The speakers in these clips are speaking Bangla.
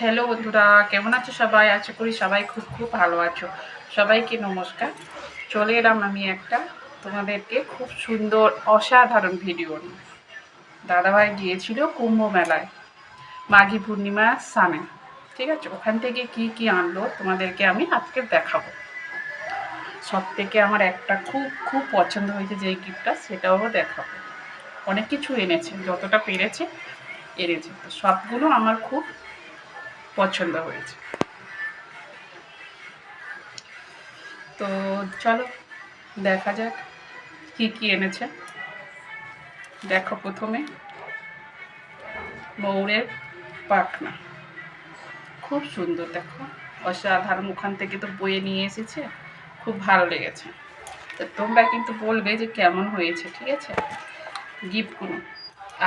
হ্যালো বন্ধুরা, কেমন আছো সবাই? আশা করি সবাই খুব খুব ভালো আছো। সবাইকে নমস্কার। চলে এলাম আমি একটা তোমাদেরকে খুব সুন্দর অসাধারণ ভিডিও নিয়ে। দাদাভাই গিয়েছিল কুম্ভ মেলায় মাঘী পূর্ণিমা স্নানে, ঠিক আছে? ওখান থেকে কি কি আনলো তোমাদেরকে আমি আজকে দেখাবো। সব থেকে আমার একটা খুব খুব পছন্দ হয়েছে যেই গিফটটা, সেটাও দেখাবো। অনেক কিছু এনেছে, যতটা পেরেছে এনেছে, তো সবগুলো আমার খুব পছন্দ হয়েছে। তো চলো দেখা যাক কি কি এনেছে। দেখো, প্রথমে ময়ূরের পাখনা, খুব সুন্দর, দেখো অসাধারণ। ওখান থেকে তো বয়ে নিয়ে এসেছে, খুব ভালো লেগেছে। তো তোমরা কিন্তু বলবে যে কেমন হয়েছে, ঠিক আছে, গিফটগুলো।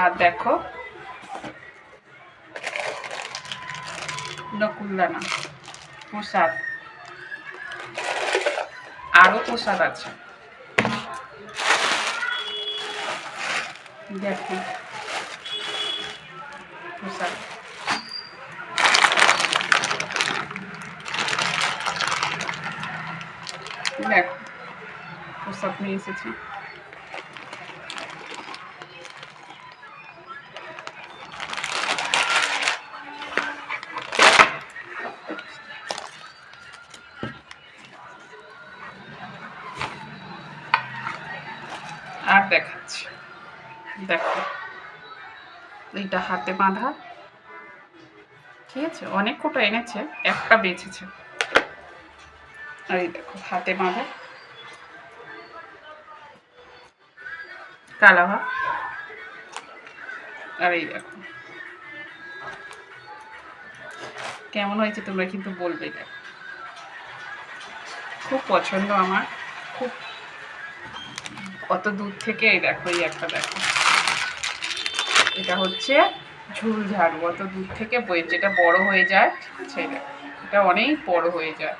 আর দেখো নকুলদানা প্রসাদ, আরও প্রসাদ আছে, দেখো প্রসাদ। দেখো প্রসাদ নিয়ে এসেছি। আর দেখাচ্ছি, দেখো এইটা হাতে বাঁধা, ঠিক আছে? অনেক কটা এনেছে, একটা বেঁচেছে। আর এই দেখো হাতে বাঁধা কালাভা। আর এই দেখো কেমন হয়েছে তোমরা কিন্তু বলবে। দেখো খুব পছন্দ আমার, খুব। কত দূর থেকে, এই দেখো এই একটা, দেখো এটা হচ্ছে ঝুল ঝাড়ু, অত দূর থেকে বয়ে, যেটা বড় হয়ে যায়, ঠিক আছে? এটা অনেক বড় হয়ে যায়,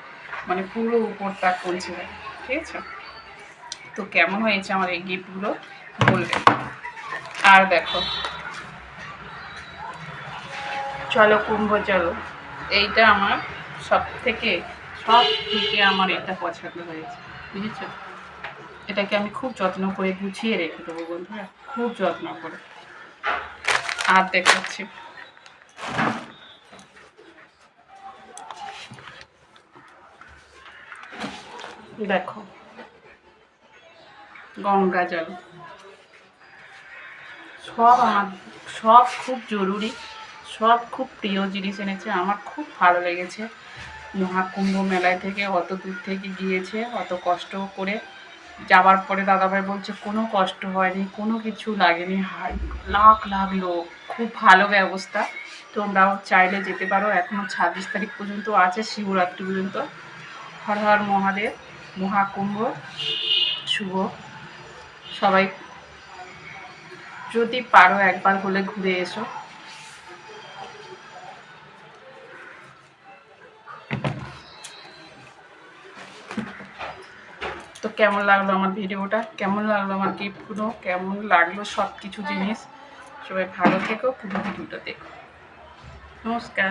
মানে পুরো উপরটা পৌঁছে যায়, ঠিক আছে? তো কেমন হয়েছে আমার এই গিফটগুলো বলবে। আর দেখো চলো কুম্ভ চলো, এইটা আমার সব থেকে আমার এটা পছন্দ হয়েছে, বুঝেছো? এটাকে আমি খুব যত্ন করে গুছিয়ে রেখে দেবো বন্ধুরা, খুব যত্ন করে। আর দেখাচ্ছি, দেখো গঙ্গা জল, সব আমার, সব খুব জরুরি, সব খুব প্রিয় জিনিস এনেছে, আমার খুব ভালো লেগেছে। মহাকুম্ভ মেলায় থেকে অত দূর থেকে গিয়েছে, অত কষ্ট করে যাওয়ার পরে দাদাভাই বলছে কোনো কষ্ট হয়নি, কোনো কিছু লাগেনি, লাখ লাখ লোক, খুব ভালো ব্যবস্থা। তোমরাও চাইলে যেতে পারো, এখনও 26 তারিখ পর্যন্ত আছে, শিবরাত্রি পর্যন্ত। হর হর মহাদেব, মহাকুম্ভ শুভ। সবাই যদি পারো একবার হলে ঘুরে এসো। তো কেমন লাগলো আমার ভিডিওটা, কেমন লাগলো আমার গিফটগুলো, কেমন লাগলো সব কিছু জিনিস। সবাই ভালো থেকো, পুরো ভিডিওটা দেখো। নমস্কার।